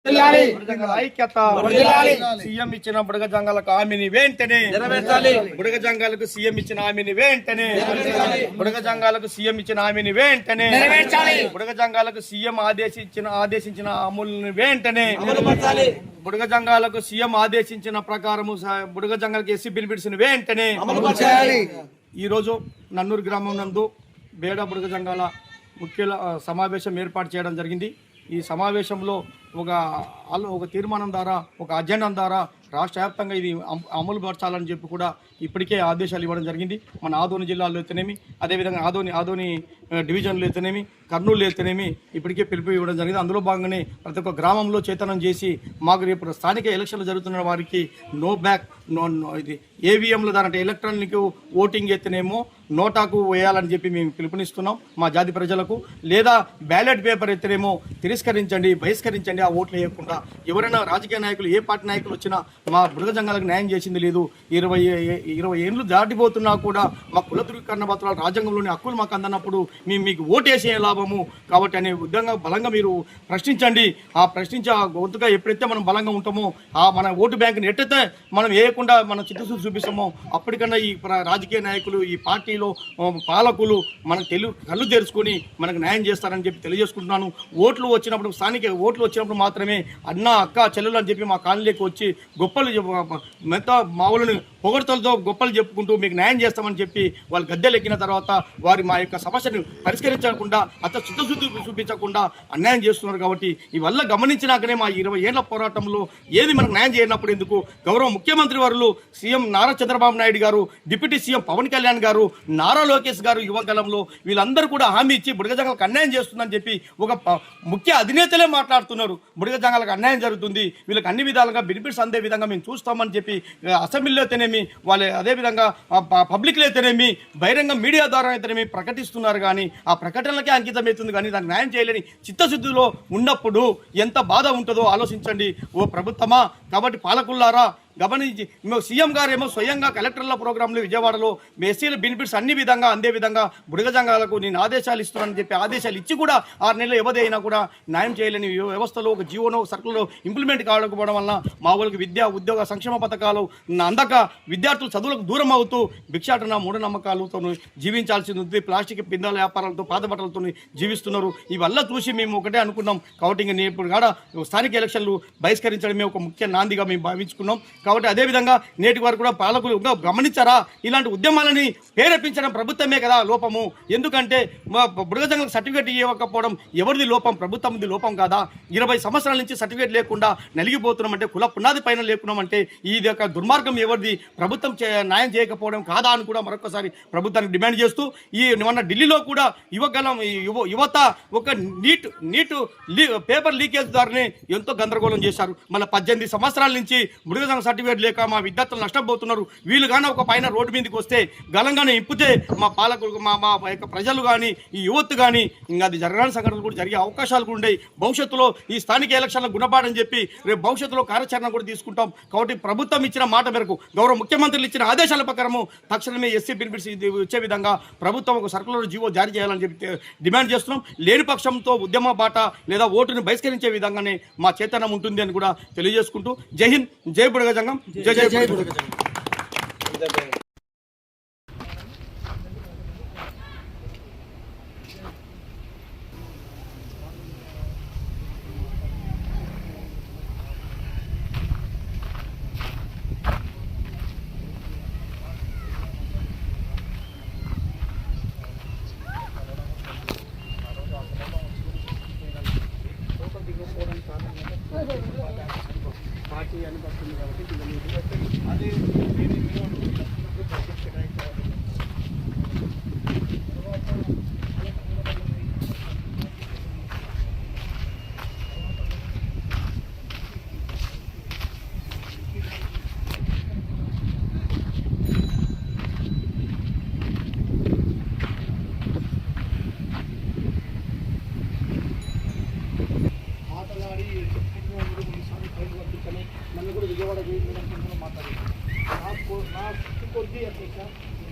ఐక్యత సీఎం ఇచ్చిన బుడగ జంగాలకు హామీని వెంటనే బుడగ జంగాలకు సీఎం ఇచ్చిన హామీని వెంటనే బుడగ జంగాలకు సీఎం ఇచ్చిన హామీని వెంటనే బుడగ జంగాలకు సీఎం ఆదేశించిన అమలుని వెంటనే బుడగ జంగాలకు సీఎం ఆదేశించిన ప్రకారము బుడగ జంగాలకు ఎస్సీ బెనిఫిట్స్ వెంటనే ఈ రోజు నన్నూరు గ్రామం నందు బేడ బుడగ జంగాల ముఖ్య సమావేశం ఏర్పాటు చేయడం జరిగింది। ఈ సమావేశంలో ఒక తీర్మానం ద్వారా ఒక అజెండా ద్వారా రాష్ట్ర వ్యాప్తంగా ఇది అమలు పరచాలని చెప్పి కూడా ఇప్పటికే ఆదేశాలు ఇవ్వడం జరిగింది। మన ఆదోని జిల్లాలో అయితేనేమి, అదేవిధంగా ఆదోని డివిజన్లో అయితేనేమి, కర్నూలు అయితేనేమి ఇప్పటికే పిలుపు ఇవ్వడం జరిగింది। అందులో భాగంగానే ప్రతి ఒక్క గ్రామంలో చైతన్యం చేసి మాకు రేపు స్థానిక ఎలక్షన్లు జరుగుతున్న వారికి నో బ్యాక్ ఇది ఏవిఎంల ద్వారా అంటే ఎలక్ట్రానిక్ ఓటింగ్ అయితేనేమో నోటాకు వేయాలని చెప్పి మేము పిలుపునిస్తున్నాం మా జాతి ప్రజలకు। లేదా బ్యాలెట్ పేపర్ అయితేనేమో తిరస్కరించండి, బహిష్కరించండి, ఆ ఓట్లు వేయకుండా। ఎవరైనా రాజకీయ నాయకులు ఏ పార్టీ నాయకులు వచ్చినా మా బుడగ జంగాలకు న్యాయం చేసింది లేదు। 20 ఏళ్ళు దాటిపోతున్నా కూడా మా కుల ధృవీకరణ పత్రాలు రాజ్యాంగంలోని హక్కులు మాకు అందనప్పుడు మేము మీకు ఓటేసే లాభము కాబట్టి అనే విధంగా బలంగా మీరు ప్రశ్నించండి। ఆ ప్రశ్నించే గొంతుగా ఎప్పుడైతే మనం బలంగా ఉంటామో మన ఓటు బ్యాంకుని ఎట్టయితే మనం వేయకుండా మనం చిత్తశుద్ధి చూపిస్తామో అప్పటికన్నా ఈ రాజకీయ నాయకులు ఈ పార్టీలో పాలకులు మనకు కళ్ళు తెరుచుకొని మనకు న్యాయం చేస్తారని చెప్పి తెలియజేసుకుంటున్నాను। ఓట్లు వచ్చినప్పుడు స్థానిక ఓట్లు వచ్చినప్పుడు మాత్రమే అన్న అక్క చెల్లెలు అని చెప్పి మా కాలనీలోకి వచ్చి గొప్పలు మావులను పొగడతలతో గొప్పలు చెప్పుకుంటూ మీకు న్యాయం చేస్తామని చెప్పి వాళ్ళు గద్దెలెక్కిన తర్వాత వారి మా యొక్క సమస్యను పరిష్కరించకుండా అతను చిత్తశుద్ధి చూపించకుండా అన్యాయం చేస్తున్నారు। కాబట్టి ఇవల్ల గమనించినాకనే మా 20 ఏళ్ల పోరాటంలో ఏది మనకు న్యాయం చేయనప్పుడు ఎందుకు గౌరవ ముఖ్యమంత్రి వారు సీఎం నారా చంద్రబాబు నాయుడు గారు, డిప్యూటీ సీఎం పవన్ కళ్యాణ్ గారు, నారా లోకేష్ గారు యువకాలంలో వీళ్ళందరూ కూడా హామీ ఇచ్చి బుడగ జంగాలకు అన్యాయం చేస్తుందని చెప్పి ఒక ముఖ్య అధినేతలే మాట్లాడుతున్నారు। బుడగ జంగాలకు అన్యాయం జరుగుతుంది, వీళ్ళకి అన్ని విధాలుగా బెనిఫిట్స్ అందే విధంగా మేము చూస్తామని చెప్పి అసెంబ్లీలో అయితేనేమి వాళ్ళు అదేవిధంగా పబ్లిక్లో అయితేనేమి బహిరంగ మీడియా ద్వారా అయితేనేమి ప్రకటిస్తున్నారు। కానీ ఆ ప్రకటనలకే అంకితమవుతుంది కానీ దాన్ని న్యాయం చేయలేని చిత్తశుద్ధిలో ఉన్నప్పుడు ఎంత బాధ ఉంటుందో ఆలోచించండి ఓ ప్రభుత్వమా। కాబట్టి పాలకులారా గమనించి సీఎం గారేమో స్వయంగా కలెక్టర్ల ప్రోగ్రాంలు విజయవాడలో ఎస్సీల బెనిఫిట్స్ అన్ని విధంగా అందే విధంగా బుడగ జంగాలకు నేను ఆదేశాలు ఇస్తున్నానని చెప్పి ఆదేశాలు ఇచ్చి కూడా 6 నెలలు వ్యవధి అయినా కూడా న్యాయం చేయలేని వ్యవస్థలో ఒక జీవోనో సర్కుల్లో ఇంప్లిమెంట్ కావకపోవడం వల్ల మా వాళ్ళకి విద్యా ఉద్యోగ సంక్షేమ పథకాలు అందక విద్యార్థులు చదువులకు దూరం అవుతూ భిక్షాటన మూఢనమ్మకాలతో జీవించాల్సి ఉంది। ప్లాస్టిక్ పిందాల వ్యాపారాలతో పాత బట్టలతో జీవిస్తున్నారు। ఇవల్ల చూసి మేము ఒకటే అనుకున్నాం కాబట్టి ఇంక ఇప్పుడు కూడా స్థానిక ఎలక్షన్లు బహిష్కరించడమే ఒక ముఖ్య నాందిగా మేము భావించుకున్నాం। కాబట్టి అదేవిధంగా నేటి వారు కూడా పాలకులు గమనించారా ఇలాంటి ఉద్యమాలని ప్రేరేపించడం ప్రభుత్వమే కదా లోపము। ఎందుకంటే బుడగ జంగాలకు సర్టిఫికేట్ ఇవ్వకపోవడం ఎవరిది లోపం? ప్రభుత్వంది లోపం కాదా? 20 సంవత్సరాల నుంచి సర్టిఫికేట్ లేకుండా నలిగిపోతున్నామంటే కుల పునాది పైన లేకున్నామంటే ఇది యొక్క దుర్మార్గం ఎవరిది? ప్రభుత్వం న్యాయం చేయకపోవడం కాదా అని కూడా మరొకసారి ప్రభుత్వానికి డిమాండ్ చేస్తూ మొన్న ఢిల్లీలో కూడా యువత ఒక నీట్ పేపర్ లీకేజ్ ద్వారానే ఎంతో గందరగోళం చేశారు। మళ్ళీ 18 సంవత్సరాల నుంచి బుడగ జంగ సర్టిఫికేట్ లేక మా విద్యార్థులు నష్టపోతున్నారు। వీళ్ళు కానీ ఒక పైన రోడ్డు మీదకి వస్తే గలంగానే ఇంపితే మా పాలకులు మా యొక్క ప్రజలు కానీ ఈ యువత్ కానీ ఇంకా అది జరగని సంఘటనలు కూడా జరిగే అవకాశాలు కూడా ఉన్నాయి। భవిష్యత్తులో ఈ స్థానిక ఎలక్షన్లకు గుణపాఠం చెప్పి రేపు భవిష్యత్తులో కార్యాచరణ కూడా తీసుకుంటాం। కాబట్టి ప్రభుత్వం ఇచ్చిన మాట మేరకు గౌరవ ముఖ్యమంత్రులు ఇచ్చిన ఆదేశాల ప్రకారము తక్షణమే ఎస్సీ బెనిఫిట్స్ వచ్చే విధంగా ప్రభుత్వం ఒక సర్కులర్ జీవో జారీ చేయాలని చెప్పి డిమాండ్ చేస్తున్నాం। లేని పక్షంతో ఉద్యమ బాట లేదా ఓటును బహిష్కరించే విధంగానే మా చేతనం ఉంటుంది అని కూడా తెలియజేసుకుంటూ జై హింద్, జై బుడగ జంగం, జై జై జై బుడగ జంగం। పార్టీ అని పడుతుంది కాబట్టి అది నన్ను కూడా విజయవాడ మాట్లాడారు నా కొద్ది అధ్యక్ష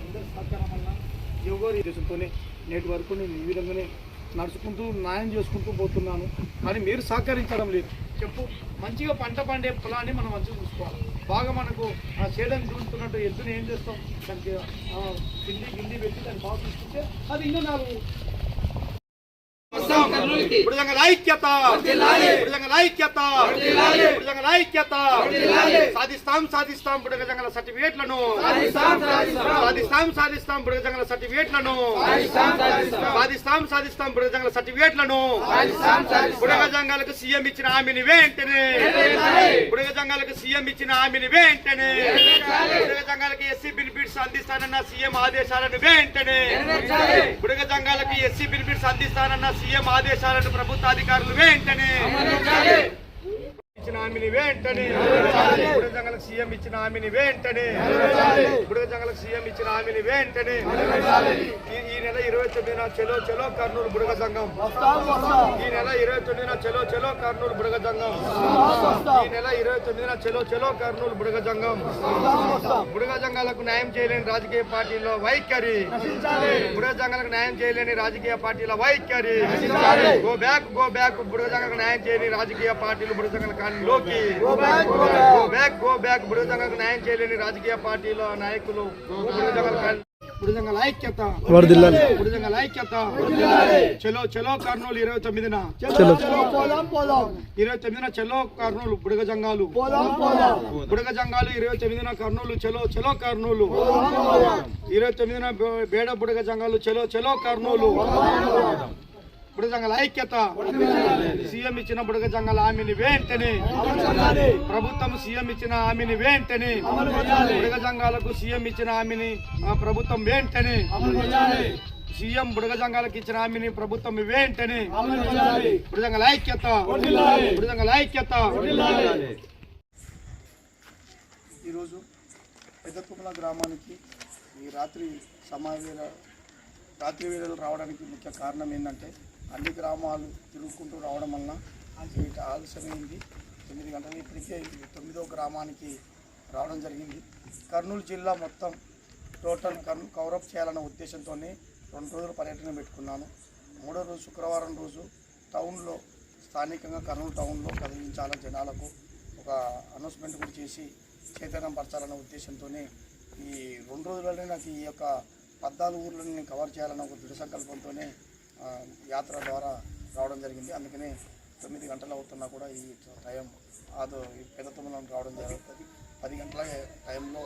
అందరి సహకారం వల్ల యోగోరి దేశంతోనే నేటి వరకు నేను ఈ విధంగానే నడుచుకుంటూ న్యాయం చేసుకుంటూ పోతున్నాను। కానీ మీరు సహకరించడం లేదు। చెప్పు. మంచిగా పంట పండే పొలాన్ని మనం మంచిగా చూసుకోవాలి. బాగా మనకు చేదని చూస్తున్నట్టు ఎద్దుని ఏం చేస్తాం, దానికి గిండి పెట్టి దాన్ని బాగా చూసుకుంటే అది ఇంకా 4 ఐక్యత సాధిస్తాం బుడగజంగల సర్టిఫికేట్లను సాధిస్తాం బుడగజంగల సర్టిఫికేట్లను బుడగజంగాలకు సీఎం ఇచ్చిన హామీని వెంటనే బుడగజంగాలకు సీఎం ఇచ్చిన హామీని వెంటనే బుడగజంగాలకు ఎస్సీ బెనిఫిట్స్ అందిస్తానన్న సీఎం ఆదేశాలను వెంటనే బుడగజంగాలకు ఎస్సీ బెనిఫిట్స్ అందిస్తానన్న సీఎం ఆదేశాలను ప్రభుత్వ అధికారులు వెంటనే ఇచ్చిన హామీని వెంటనే బుడగజంగాలకు సీఎం ఇచ్చిన హామీని వెంటనే బుడగజంగాలకు సీఎం ఇచ్చిన హామీని వెంటనే ఈ నెల 29న చలో చలో కర్నూలు బుడగ సంఘం ఈ నెల 29న చలో చలో కర్నూలు బుడగ సంఘం ఈ నెల 29న చలో చలో కర్నూలు బుడగ సంఘం బుడగ సంఘాలకు న్యాయం చేయలేని రాజకీయ పార్టీలో వైఖరి బుడగ సంఘాలకు న్యాయం చేయలేని రాజకీయ పార్టీల వైఖరి గో బ్యాక్ బుడగ సంఘాలకు న్యాయం చేయని రాజకీయ పార్టీలు బుడగ సంఘాల లోకి గో బ్యాక్ బుడగ సంఘాలకు న్యాయం చేయలేని రాజకీయ పార్టీల నాయకులు బుడగజంగాల ఐక్యత బుడగజంగాల ఐక్యత చలో చలో కర్నూలు 29న 29న చలో కర్నూలు బుడగజంగాలు 29న కర్నూలు చలో చలో కర్నూలు 29న బేడ బుడగజంగాలు చలో చలో కర్నూలు బుడగజంగాల ఐక్యత సీఎం ఇచ్చిన బుడగజంగాల హామీని వెంటనే ప్రభుత్వం సీఎం ఇచ్చిన హామీని వెంటనే బుడగజంగాలకు సీఎం ఇచ్చిన హామీని ప్రభుత్వం వెంటనే సీఎం బుడగజంగాలకు ఇచ్చిన హామీని ప్రభుత్వం వెంటనే బుడగజంగాల ఐక్యత బుడగజంగాల ఐక్యత. ఈరోజు పెద్దతుమ్మల గ్రామానికి ఈ రాత్రి వేళలు రావడానికి ముఖ్య కారణం ఏంటంటే అన్ని గ్రామాలు తిరుగుకుంటూ రావడం వలన ఆలస్యమైంది. 9 గంటలు ఇప్పటికే 9వ గ్రామానికి రావడం జరిగింది. కర్నూలు జిల్లా మొత్తం టోటల్ కవరప్ చేయాలన్న ఉద్దేశంతో 2 రోజుల పర్యటన పెట్టుకున్నాను. 3వ రోజు శుక్రవారం రోజు టౌన్లో స్థానికంగా కర్నూలు టౌన్లో కదిలించాల జనాలకు ఒక అనౌన్స్మెంట్ కూడా చేసి చైతన్యం పరచాలన్న ఉద్దేశంతోనే ఈ 2 రోజులనే నాకు ఈ యొక్క 14 ఊర్లను నేను కవర్ చేయాలన్న ఒక దృఢ సంకల్పంతోనే యాత్ర ద్వారా రావడం జరిగింది. అందుకనే 9 గంటలు అవుతున్నా కూడా ఈ టైం పెద్దతుమ్మలను రావడం జరుగుతుంది. 10 గంటల టైంలో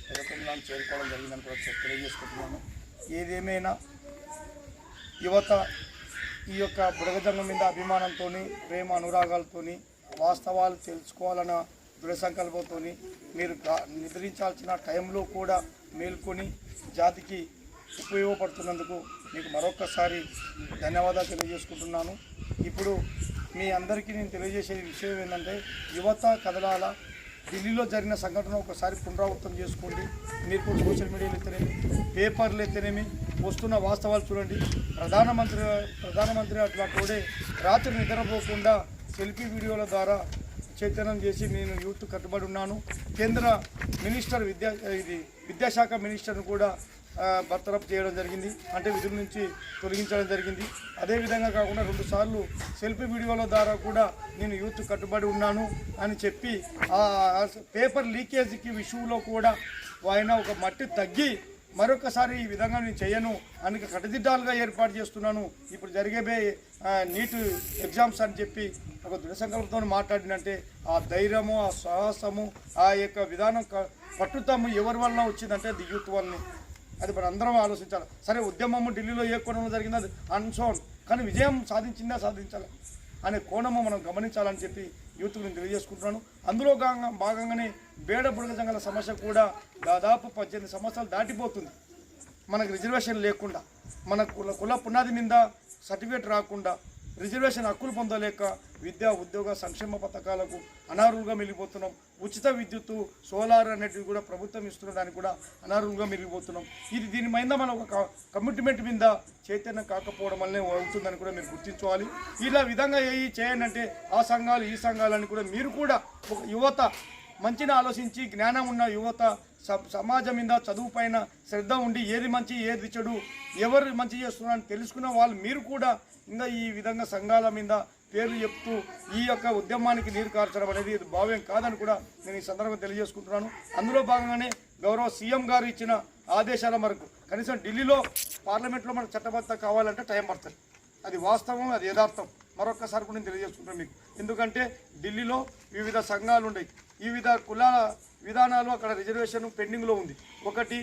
పెద్దతుమ్మలను చేరుకోవడం జరిగిందని కూడా తెలియజేసుకుంటున్నాను. ఏదేమైనా యువత ఈ యొక్క బుడగజంగం మీద అభిమానంతో, ప్రేమ అనురాగాలతో, వాస్తవాలు తెలుసుకోవాలన్న దృఢ సంకల్పంతో మీరు నిద్రించాల్సిన టైంలో కూడా మేల్కొని జాతికి ఉపయోగపడుతున్నందుకు మీకు మరొకసారి ధన్యవాదాలు తెలియజేసుకుంటున్నాను. ఇప్పుడు మీ అందరికీ నేను తెలియజేసే విషయం ఏంటంటే యువత కదలాల. ఢిల్లీలో జరిగిన సంఘటన ఒకసారి పునరావృతం చేసుకోండి. మీరు కూడా సోషల్ మీడియాలో అయితేనేమి, పేపర్లు అయితేనేమి వస్తున్న వాస్తవాలు చూడండి. ప్రధానమంత్రి అట్లా కూడా రాత్రి నిద్రపోకుండా సెల్ఫీ వీడియోల ద్వారా చైతన్యం చేసి నేను యూత్ కట్టుబడి ఉన్నాను. కేంద్ర మినిస్టర్ విద్యాశాఖ మినిస్టర్ను కూడా బర్తరఫ్ చేయడం జరిగింది, అంటే విధుల నుంచి తొలగించడం జరిగింది. అదేవిధంగా కాకుండా 2 సార్లు సెల్ఫీ వీడియోల ద్వారా కూడా నేను యూత్ కట్టుబడి ఉన్నాను అని చెప్పి పేపర్ లీకేజీకి విషయంలో కూడా ఆయన ఒక మట్టి తగ్గి మరొకసారి ఈ విధంగా నేను చేయను అని కట్టుదిట్టాలుగా ఏర్పాటు చేస్తున్నాను. ఇప్పుడు జరిగే నీట్ ఎగ్జామ్స్ అని చెప్పి ఒక దృఢ సంకల్పంతో మాట్లాడినంటే ఆ ధైర్యము, ఆ సాహసము, ఆ యొక్క విధానం పట్టుతము ఎవరి వలన వచ్చిందంటే అది యూత్ వల్లనే. అది మనం అందరం ఆలోచించాలి. సరే ఉద్యమము ఢిల్లీలో ఏ కోణంలో జరిగిందో అది అన్సోన్, కానీ విజయం సాధించాలి అనే కోణము మనం గమనించాలని చెప్పి యూత్కు నేను తెలియజేసుకుంటున్నాను. అందులో భాగంగానే బేడ బుడగజంగాల సమస్య కూడా దాదాపు 18 సంవత్సరాలు దాటిపోతుంది. మనకు రిజర్వేషన్ లేకుండా, మన కుల పునాది మీద సర్టిఫికేట్ రాకుండా, రిజర్వేషన్ హక్కులు పొందలేక విద్యా ఉద్యోగ సంక్షేమ పథకాలకు అనర్హులుగా మిగిలిపోతున్నాం. ఉచిత విద్యుత్తు, సోలార్ అనేటివి కూడా ప్రభుత్వం ఇస్తున్న దానికి కూడా అనర్హులుగా మిగిలిపోతున్నాం. దీని మీద మనం ఒక కమిట్మెంట్ మీద చైతన్యం కాకపోవడం వల్లనే అవుతుందని కూడా మీరు గుర్తించుకోవాలి. ఇలా విధంగా చేయండి అంటే ఆ సంఘాలు ఈ సంఘాలని కూడా మీరు కూడా ఒక యువత మంచిని ఆలోచించి జ్ఞానం ఉన్న యువత సమాజం మీద చదువు పైన శ్రద్ధ ఉండి ఏది మంచి ఏది చెడు ఎవరు మంచి చేస్తున్నారని తెలుసుకున్న వాళ్ళు మీరు కూడా ఇంకా ఈ విధంగా సంఘాల మీద పేర్లు చెప్తూ ఈ యొక్క ఉద్యమానికి నీరు కార్చడం అనేది ఇది భావ్యం కాదని కూడా నేను ఈ సందర్భంగా తెలియజేసుకుంటున్నాను. అందులో భాగంగానే గౌరవ సీఎం గారు ఇచ్చిన ఆదేశాల మేరకు కనీసం ఢిల్లీలో పార్లమెంట్లో మనకు చట్టబద్ధత కావాలంటే టైం పడుతుంది. అది వాస్తవం, అది యథార్థం. మరొకసారి కూడా నేను తెలియజేసుకుంటాను మీకు. ఎందుకంటే ఢిల్లీలో వివిధ సంఘాలు ఉన్నాయి, వివిధ కులాల విధానాలు అక్కడ రిజర్వేషన్ పెండింగ్లో ఉంది. ఒకటి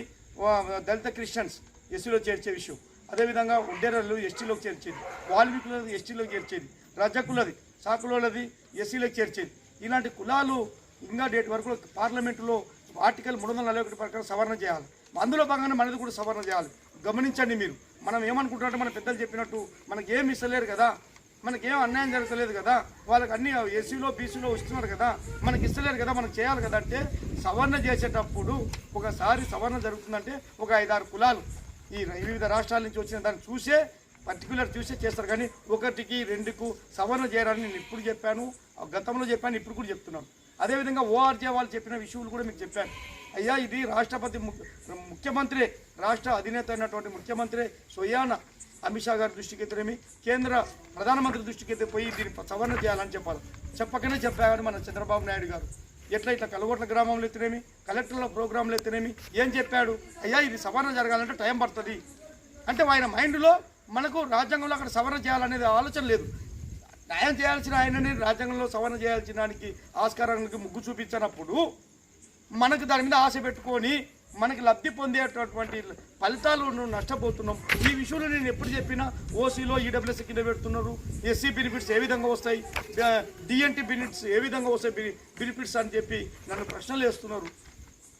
దళిత క్రిస్టియన్స్ ఎస్సీలో చేర్చే విషయం, అదేవిధంగా ఉడ్డేరలు ఎస్టీలోకి చేర్చేది, వాల్మీకులది ఎస్టీలోకి చేర్చేది, రజకులది సాకులది ఎస్సీలోకి చేర్చేది. ఇలాంటి కులాలు ఇంకా డేట్ వరకు పార్లమెంటులో ఆర్టికల్ 341 ప్రకారం సవరణ చేయాలి. అందులో భాగంగానే మనది కూడా సవరణ చేయాలి. గమనించండి మీరు. మనం ఏమనుకుంటున్నారంటే మన పెద్దలు చెప్పినట్టు మనకి ఏమి ఇస్తలేరు కదా, మనకేం అన్యాయం జరగలేదు కదా, వాళ్ళకి అన్ని ఎస్సీలో బీసీలో ఇస్తున్నారు కదా, మనకి ఇస్తలేరు కదా, మనకు చేయాలి కదా అంటే సవరణ చేసేటప్పుడు ఒకసారి సవరణ జరుగుతుందంటే ఒక 5-6 కులాలు ఈ వివిధ రాష్ట్రాల నుంచి వచ్చిన దాన్ని చూసే పర్టికులర్ చూసే చేస్తారు. కానీ 1కి 2కు సవరణ చేయాలని నేను ఇప్పుడు చెప్పాను, గతంలో చెప్పాను, ఇప్పుడు కూడా చెప్తున్నాను. అదేవిధంగా ఓఆర్జే వాళ్ళు చెప్పిన విషయాలు కూడా మీకు చెప్పాను. అయ్యా ఇది రాష్ట్రపతి ముఖ్యమంత్రి రాష్ట్ర అధినేత అయినటువంటి ముఖ్యమంత్రి స్వయాన అమిత్ షా గారి దృష్టికి ఎత్తేమి, కేంద్ర ప్రధానమంత్రి దృష్టికి ఎత్తే పోయి దీన్ని సవరణ చేయాలని చెప్పాలి. చెప్పకనే చెప్పాడు మన చంద్రబాబు నాయుడు గారు. ఇట్లా కలగొట్ల గ్రామంలో ఎత్తినేమి, కలెక్టర్ల ప్రోగ్రాంలు ఎత్తినేమి ఏం చెప్పాడు, అయ్యా ఇది సవరణ జరగాలంటే టైం పడుతుంది అంటే ఆయన మైండ్లో మనకు రాజ్యాంగంలో అక్కడ సవరణ చేయాలనేది ఆలోచన లేదు. న్యాయం చేయాల్సిన ఆయనని రాజ్యాంగంలో సవరణ చేయాల్సిన దానికి ఆస్కారానికి ముగ్గు చూపించినప్పుడు మనకు దాని మీద ఆశ పెట్టుకొని మనకి లబ్ధి పొందేటటువంటి ఫలితాలు నష్టపోతున్నాం. ఈ విషయంలో నేను ఎప్పుడు చెప్పినా ఓసీలో ఈడబ్ల్యూఎస్ కింద పెడుతున్నారు, ఎస్సీ బెనిఫిట్స్ ఏ విధంగా వస్తాయి, డిఎన్టీ బెనిఫిట్స్ ఏ విధంగా వస్తాయి బెనిఫిట్స్ అని చెప్పి నన్ను ప్రశ్నలు వేస్తున్నారు.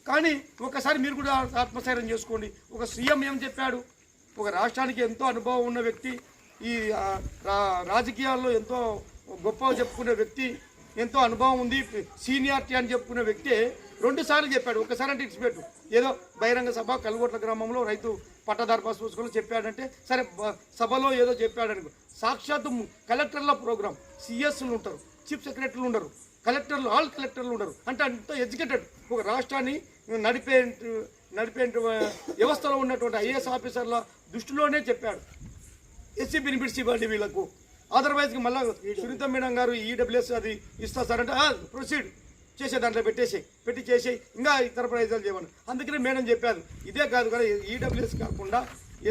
కానీ ఒకసారి మీరు కూడా ఆత్మస్థైర్యం చేసుకోండి. ఒక సీఎం ఏం చెప్పాడు, ఒక రాష్ట్రానికి ఎంతో అనుభవం ఉన్న వ్యక్తి, ఈ రాజకీయాల్లో ఎంతో గొప్పగా చెప్పుకునే వ్యక్తి, ఎంతో అనుభవం ఉంది, సీనియారిటీ అని చెప్పుకునే వ్యక్తి 2 సార్లు చెప్పాడు. ఒకసారి అంటే ఇచ్చిపెట్టు, ఏదో బహిరంగ సభ కలుగొట్ల గ్రామంలో రైతు పట్టదారు పాస్ పుస్తకంలో చెప్పాడంటే సరే, సభలో ఏదో చెప్పాడనుకో. సాక్షాత్తు కలెక్టర్ల ప్రోగ్రాం, సిఎస్లు ఉంటారు, చీఫ్ సెక్రటరీలు ఉండరు, కలెక్టర్లు ఆల్ కలెక్టర్లు ఉండరు. అంటే అంత ఎడ్యుకేటెడ్ ఒక రాష్ట్రాన్ని నడిపే వ్యవస్థలో ఉన్నటువంటి ఐఏఎస్ ఆఫీసర్ల దృష్టిలోనే చెప్పాడు ఎస్సీ బెనిఫిట్స్ ఇవ్వండి వీళ్ళకు. అదర్వైజ్కి మళ్ళీ సునీత మేడం గారు ఈడబ్ల్యూఎస్ అది ఇస్తా సార్ అంటే ప్రొసీడ్ చేసే దాంట్లో పెట్టి చేసి ఇంకా ఇతర ప్రయోజనాలు చేయమని. అందుకనే మేడం చెప్పారు ఇదే కాదు కదా, ఈడబ్ల్యూఎస్ కాకుండా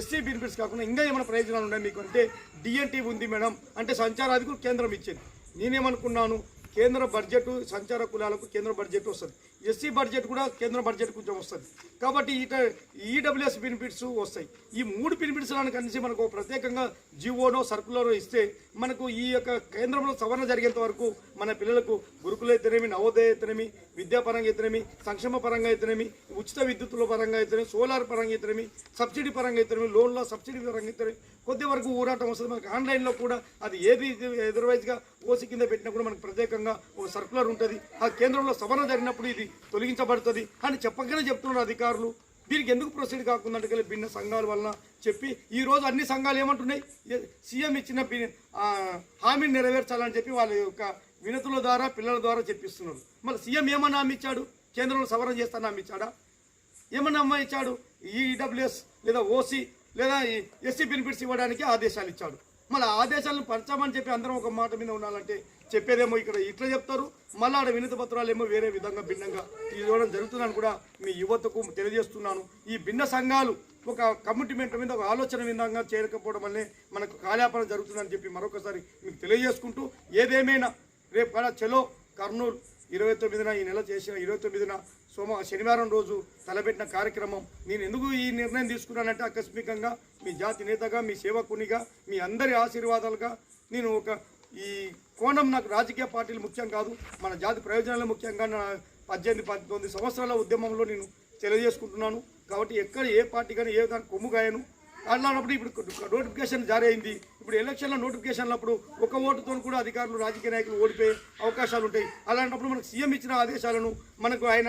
ఎస్సీ బెనిఫిట్స్ కాకుండా ఇంకా ఏమైనా ప్రయోజనాలు ఉన్నాయి మీకు అంటే డిఎన్టీ ఉంది మేడం అంటే సంచారానికి కేంద్రం ఇచ్చింది. నేనేమనుకున్నాను, కేంద్ర బడ్జెట్ సంచార కులాలకు కేంద్ర బడ్జెట్ వస్తుంది, ఎస్సీ బడ్జెట్ కూడా కేంద్ర బడ్జెట్ కొంచెం వస్తుంది కాబట్టి ఈడబ్ల్యూఎస్ బెనిఫిట్స్ వస్తాయి. ఈ 3 బెనిఫిట్స్లను కలిసి మనకు ప్రత్యేకంగా జీవోనో సర్కులరో ఇస్తే మనకు ఈ యొక్క కేంద్రంలో సవరణ జరిగేంత వరకు మన పిల్లలకు గురుకులు అయితేనేమి, నవోదయ అయితేనేమి, విద్యాపరంగా అయితేనేమి, సంక్షేమ పరంగా అయితేనేమి, ఉచిత విద్యుత్తుల పరంగా అయితేనేమి, సోలార్ పరంగా అయితేనేమి, సబ్సిడీ పరంగా అయితేనేమి, లోన్లో సబ్సిడీ పరంగా అయితేనేమి కొద్ది వరకు ఊరాటం వస్తుంది. మనకు ఆన్లైన్లో కూడా అది ఏది ఎదర్వైజ్గా ఓసీ కింద పెట్టినా కూడా మనకు ప్రత్యేకంగా ఒక సర్కులర్ ఉంటుంది. ఆ కేంద్రంలో సవరణ జరిగినప్పుడు ఇది తొలగించబడుతుంది అని చెప్పగానే చెప్తున్నారు అధికారులు. దీనికి ఎందుకు ప్రొసీడ్ కాకుండా భిన్న సంఘాల వలన చెప్పి ఈరోజు అన్ని సంఘాలు ఏమంటున్నాయి, సీఎం ఇచ్చిన హామీని నెరవేర్చాలని చెప్పి వాళ్ళ యొక్క వినతుల ద్వారా పిల్లల ద్వారా చెప్పిస్తున్నారు. మళ్ళీ సీఎం ఏమన్నా హామీ ఇచ్చాడు, కేంద్రంలో సవరణ చేస్తాను హామీ ఇచ్చాడా, ఏమన్నా హామీ ఇచ్చాడు, ఈడబ్ల్యూఎస్ లేదా ఓసీ లేదా ఎస్సీ బెనిఫిట్స్ ఇవ్వడానికి ఆదేశాలు ఇచ్చాడు. మళ్ళీ ఆదేశాలను పంచామని చెప్పి అందరం ఒక మాట మీద ఉండాలంటే చెప్పేదేమో ఇక్కడ ఇట్లా చెప్తారు, మళ్ళీ ఆడ వినతి పత్రాలు ఏమో వేరే విధంగా భిన్నంగా ఇవ్వడం జరుగుతుందని కూడా మీ యువతకు తెలియజేస్తున్నాను. ఈ భిన్న సంఘాలు ఒక కమిట్మెంట్ మీద ఒక ఆలోచన విధంగా చేరకపోవడం వల్లే మనకు కాలాపన జరుగుతుందని చెప్పి మరొకసారి మీకు తెలియజేసుకుంటూ, ఏదేమైనా రేపు కూడా చలో కర్నూలు 29న ఈ నెల చేసిన 29న శనివారం రోజు తలపెట్టిన కార్యక్రమం. నేను ఎందుకు ఈ నిర్ణయం తీసుకున్నానంటే ఆకస్మికంగా మీ జాతి నేతగా, మీ సేవకునిగా, మీ అందరి ఆశీర్వాదాలుగా నేను ఈ కోణం నాకు రాజకీయ పార్టీలు ముఖ్యం కాదు, మన జాతి ప్రయోజనాలు ముఖ్యంగా నా 18-19 సంవత్సరాల ఉద్యమంలో నేను తెలియజేసుకుంటున్నాను. కాబట్టి ఎక్కడ ఏ పార్టీ కానీ ఏ దానికి కొమ్ముగాయను అట్లానప్పుడు ఇప్పుడు నోటిఫికేషన్ జారీ అయింది. ఇప్పుడు ఎలక్షన్ల నోటిఫికేషన్లు అప్పుడు ఒక ఓటుతో కూడా అధికారులు రాజకీయ నాయకులు ఓడిపోయే అవకాశాలు ఉంటాయి. అలాంటప్పుడు మనకు సీఎం ఇచ్చిన ఆదేశాలను మనకు ఆయన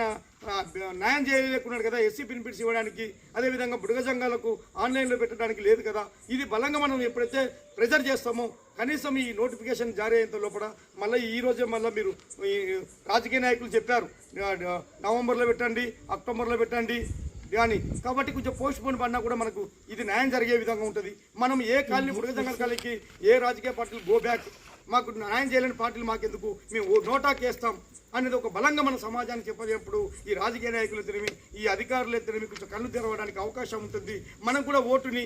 న్యాయం చేయలేకున్నాడు కదా, ఎస్సీ బెనిఫిట్స్ ఇవ్వడానికి, అదేవిధంగా బుడగ సంఘాలకు ఆన్లైన్లో పెట్టడానికి లేదు కదా. ఇది బలంగా మనం ఎప్పుడైతే ప్రెజర్ చేస్తామో కనీసం ఈ నోటిఫికేషన్ జారీ అయ్యేంత లోపల మళ్ళీ ఈరోజే మళ్ళీ మీరు ఈ రాజకీయ నాయకులు చెప్పారు నవంబర్లో పెట్టండి, అక్టోబర్లో పెట్టండి కానీ కాబట్టి కొంచెం పోస్ట్ పోన్ పడినా కూడా మనకు ఇది న్యాయం జరిగే విధంగా ఉంటుంది. మనం ఏ కాలనీ బుడగ సంఘాల కాలనీకి ఏ రాజకీయ పార్టీలు గో బ్యాక్ మాకు న్యాయం చేయలేని పార్టీలు మాకెందుకు, మేము నోటాకి వేస్తాం అనేది ఒక బలంగా మన సమాజానికి చెప్పేటప్పుడు ఈ రాజకీయ నాయకులు తెలివి, ఈ అధికారులు తెలివి కొంచెం కళ్ళు తెరవడానికి అవకాశం ఉంటుంది. మనం కూడా ఓటుని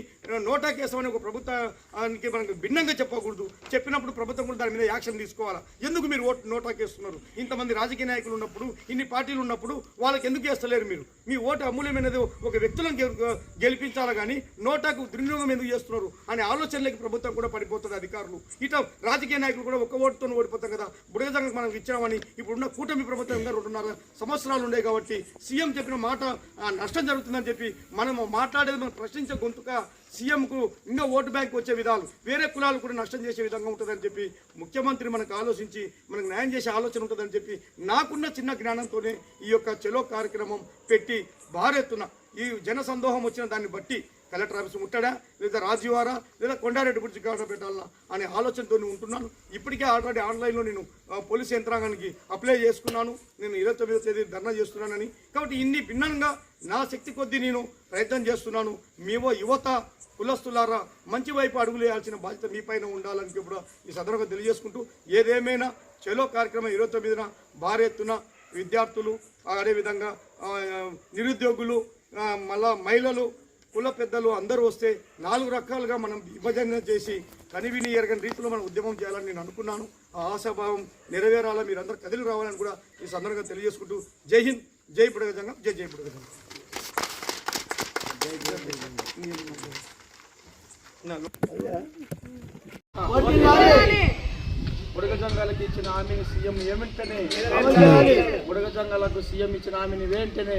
నోటా కేసమని ఒక ప్రభుత్వానికి మనకు భిన్నంగా చెప్పకూడదు. చెప్పినప్పుడు ప్రభుత్వం కూడా దాని మీద యాక్షన్ తీసుకోవాలా. ఎందుకు మీరు ఓటు నోటా కేస్తున్నారు? ఇంతమంది రాజకీయ నాయకులు ఉన్నప్పుడు, ఇన్ని పార్టీలు ఉన్నప్పుడు వాళ్ళకి ఎందుకు వేస్తలేరు? మీరు మీ ఓటు అమూల్యమైనది, ఒక వ్యక్తులను గెలిపించాలా కానీ నోటాకు దుర్వినియోగం ఎందుకు చేస్తున్నారు అనే ఆలోచనలకి ప్రభుత్వం కూడా పడిపోతుంది. అధికారులు ఇట్లా రాజకీయ నాయకులు కూడా ఒక్క ఓటుతో ఓడిపోతాం కదా. బుడగజంగకు మనం ఇచ్చామని ఇప్పుడున్న కూటమి ప్రభుత్వం ఇంకా 2.5 సంవత్సరాలు ఉండే కాబట్టి సీఎం చెప్పిన మాట నష్టం జరుగుతుందని చెప్పి మనం మాట్లాడేది, మనం ప్రశ్నించే గొంతుగా సీఎంకు ఇంకా ఓటు బ్యాంక్ వచ్చే విధాలు వేరే కులాలు కూడా నష్టం చేసే విధంగా ఉంటుందని చెప్పి ముఖ్యమంత్రి మనకు ఆలోచించి మనకు న్యాయం చేసే ఆలోచన ఉంటుందని చెప్పి నాకున్న చిన్న జ్ఞానంతోనే ఈ యొక్క చెలో కార్యక్రమం పెట్టి భారీ ఎత్తున ఈ జన సందోహం వచ్చిన దాన్ని బట్టి కలెక్టర్ ఆఫీస్ ముట్టడా, లేదా రాజీవారా, లేదా కొండారెడ్డి బ్రిడ్జి కాడ పెట్టాలా అనే ఆలోచనతో ఉంటున్నాను. ఇప్పటికే ఆల్రెడీ ఆన్లైన్లో నేను పోలీసు యంత్రాంగానికి అప్లై చేసుకున్నాను. నేను 29వ తేదీ ధర్నా చేస్తున్నానని. కాబట్టి ఇన్ని భిన్నంగా నా శక్తి కొద్దీ నేను ప్రయత్నం చేస్తున్నాను. మేమో యువత కులస్తులారా మంచి వైపు అడుగులు వేయాల్సిన బాధ్యత మీ పైన ఉండాలని కూడా ఈ సందర్భంగా తెలియజేసుకుంటూ, ఏదేమైనా చెలో కార్యక్రమం 29న భారీ ఎత్తున విద్యార్థులు, అదేవిధంగా నిరుద్యోగులు, మళ్ళా మహిళలు, కుల పెద్దలు అందరూ వస్తే 4 రకాలుగా మనం విభజన చేసి కనివిని ఎరగని రీతిలో మనం ఉద్యమం చేయాలని నేను అనుకున్నాను. ఆ ఆశాభావం నెరవేరాలా, మీరందరూ కదిలి రావాలని కూడా ఈ సందర్భంగా తెలియజేసుకుంటూ, జై హింద్, జై బుడగజంగం, జై జై బుడగజంగం. బుడగజంగాలకు ఇచ్చిన హామీని సీఎం వెంటనే, బుడగజంగాలకు సీఎం ఇచ్చిన హామీని వెంటనే,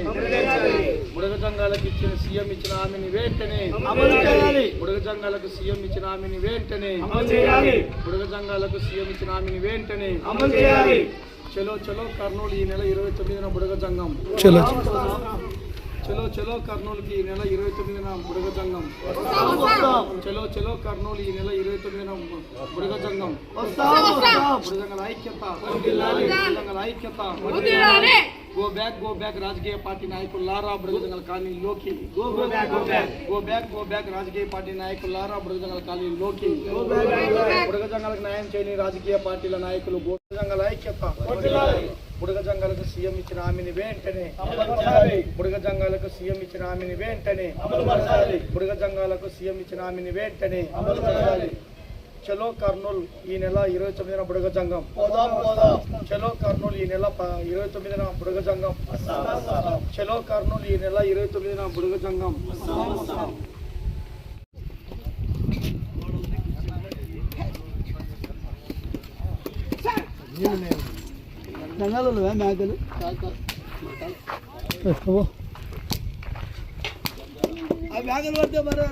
బుడగజంగాలకు ఇచ్చిన సీఎం ఇచ్చిన హామీని వెంటనే, బుడగజంగాలకు సీఎం ఇచ్చిన హామీని వెంటనే, బుడగజంగాలకు సీఎం ఇచ్చిన హామీని వెంటనే. చలో చలో కర్నూలు ఈ నెల 29న బుడగజంగం. చలో చలో చలో కర్నూలుకి ఈ నెల 29న బుడగజంగం. చలో చలో కర్నూలు ఈ నెల 29న బుడగజంగం. బుడగంగల ఐక్యత, బుడగంగల ఐక్యత. గో బ్యాక్ రాజకీయ పార్టీ నాయకులారా బుడగజంగల కాలనీలోకి. గో బ్యాక్ రాజకీయ పార్టీ నాయకులారా బుడగజంగల కాలనీలోకి. బుడగజంగలకు న్యాయం చేయని రాజకీయ పార్టీల నాయకులు బుడగజంగల ఐక్యత. బుడగజంగాలకు సీఎం ఇచ్చిన హామీని వెంటనే, బుడగజంగాలకు సీఎం ఇచ్చిన హామీని వెంటనే, బుడగజంగాలకు సీఎం ఇచ్చిన హామీని వెంటనే. చలో కర్నూలు ఈ నెల 29న బుడగజంగం. చలో కర్నూలు ఈ నెల 29న బుడగజంగం. చలో కర్నూలు ఈ నెల 29న బుడగజంగం. జంగాలలో మేకలు ఆ మేకలు పడితే మరో